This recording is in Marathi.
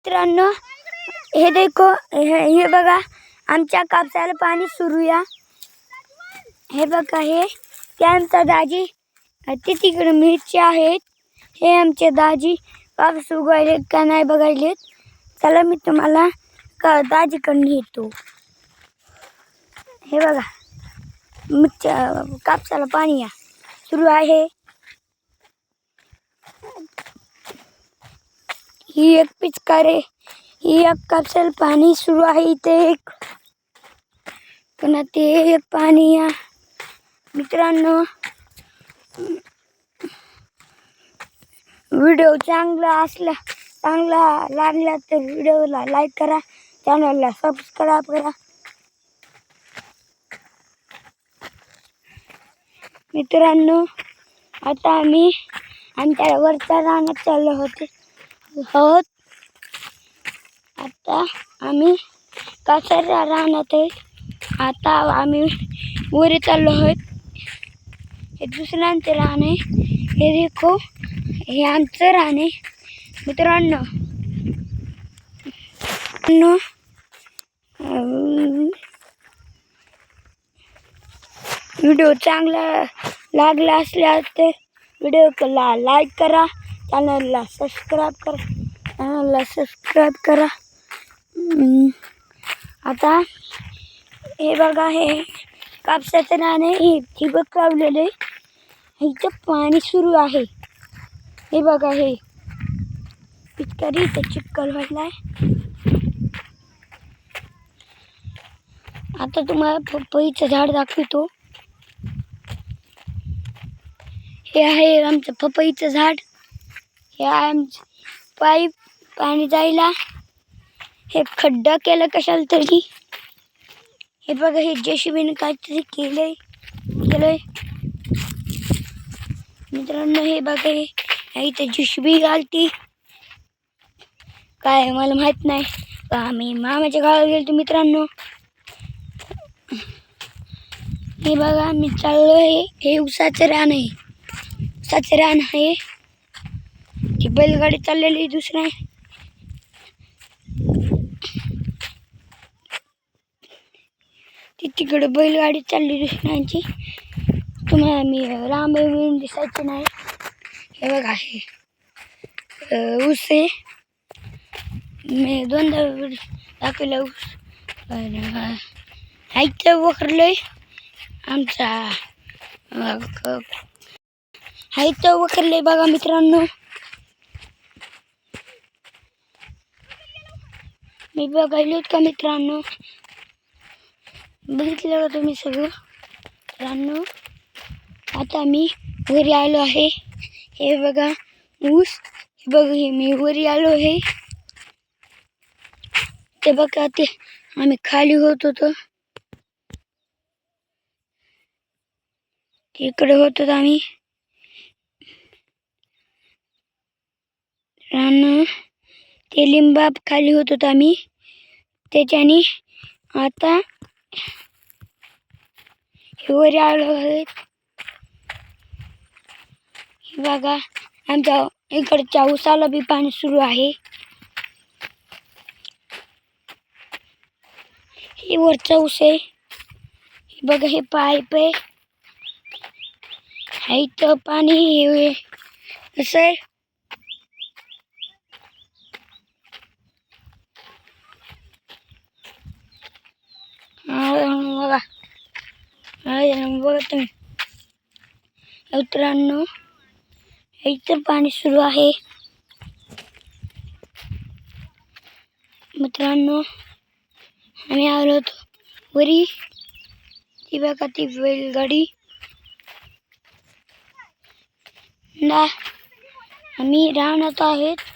मित्रांनो हे देखो हे बघा आमच्या कापसाला पाणी सुरू या हे बघा हे ते आमचा दाजी ते तिकडे मिरची आहेत हे आमचे दाजी कापूस उगवायलेत का नाही बघायलेत चला मी तुम्हाला दाजीकडून येतो हे बघा मिरच्या कापसाला पाणी या सुरू आहे ही एक पिचकारे ही एक कापसाला पाणी सुरू आहे इथे एक पुन्हा ते एक पाणी या मित्रांनो व्हिडिओ चांगला लागला तर व्हिडिओला लाईक करा चॅनलला सबस्क्राईब करा मित्रांनो आता आम्ही आमच्या वरच्या रानात चाललो आहोत आता आम्ही कासाच्या रानात आहे आता आम्ही वर चाललो आहोत हे दुसऱ्यांचे रान आहे हे देखो हे आमचं रान आहे मित्रांनो व्हिडिओ चांगला लागला असल्यास तर व्हिडिओला लाईक करा चॅनलला सबस्क्राईब करा आता हे बघा हे कापसाचं रान आहे हे ठिबक लावलेलं आहे इथं पाणी सुरू आहे हे बघा हे पिचकारी इथं चिखल भरलाय आता तुम्हाला पपईचं झाड दाखवतो हे आहे आमचं पपईचं झाड हे आहे आमचं पाईप पाणी जायला हे खड्डा केलं कशाला तरी हे बघा हे जेसीबीने काहीतरी केलंय मित्रांनो हे बघा हे इथं जेसीबी घालती काय मला माहित नाही आम्ही मामाच्या गावाला गेलो मित्रांनो हे बघा मी चाललो आहे हे उसाचं रान आहे ती बैलगाडी चाललेली दुसरा ती तिकडे बैलगाडी चालली दुसऱ्यांची तुम्हाला मी राम दिसायचे नाही हे बघा हे ऊस आहे मी दोनदा दाखवलं ऊस हायचं वखरलंय आमचा हायचं वखरलंय बघा मित्रांनो मी बघायलोत का मित्रांनो बघितलं का तुम्ही सगळं मित्रांनो आता मी घरी आलो आहे हे बघा ऊस हे बघा हे मी घरी आलो आहे ते बघा ते आम्ही खाली होत होतो तिकडे होतो आम्ही रान ते लिंबा खाली होत होतो आम्ही त्याच्याने आता हे वर आलो आहे बघा आमच्या इकडच्या ऊसाला बी पाणी सुरू आहे हे वरचा ऊस आहे हे बघा हे पाईप आहे इथं पाणी हे कसं आहे बघा तुम्ही मित्रांनो इथं पाणी सुरू आहे मित्रांनो आम्ही आलो होतो वरी ती बघा ती बैलगाडी आम्ही राहणार आहेत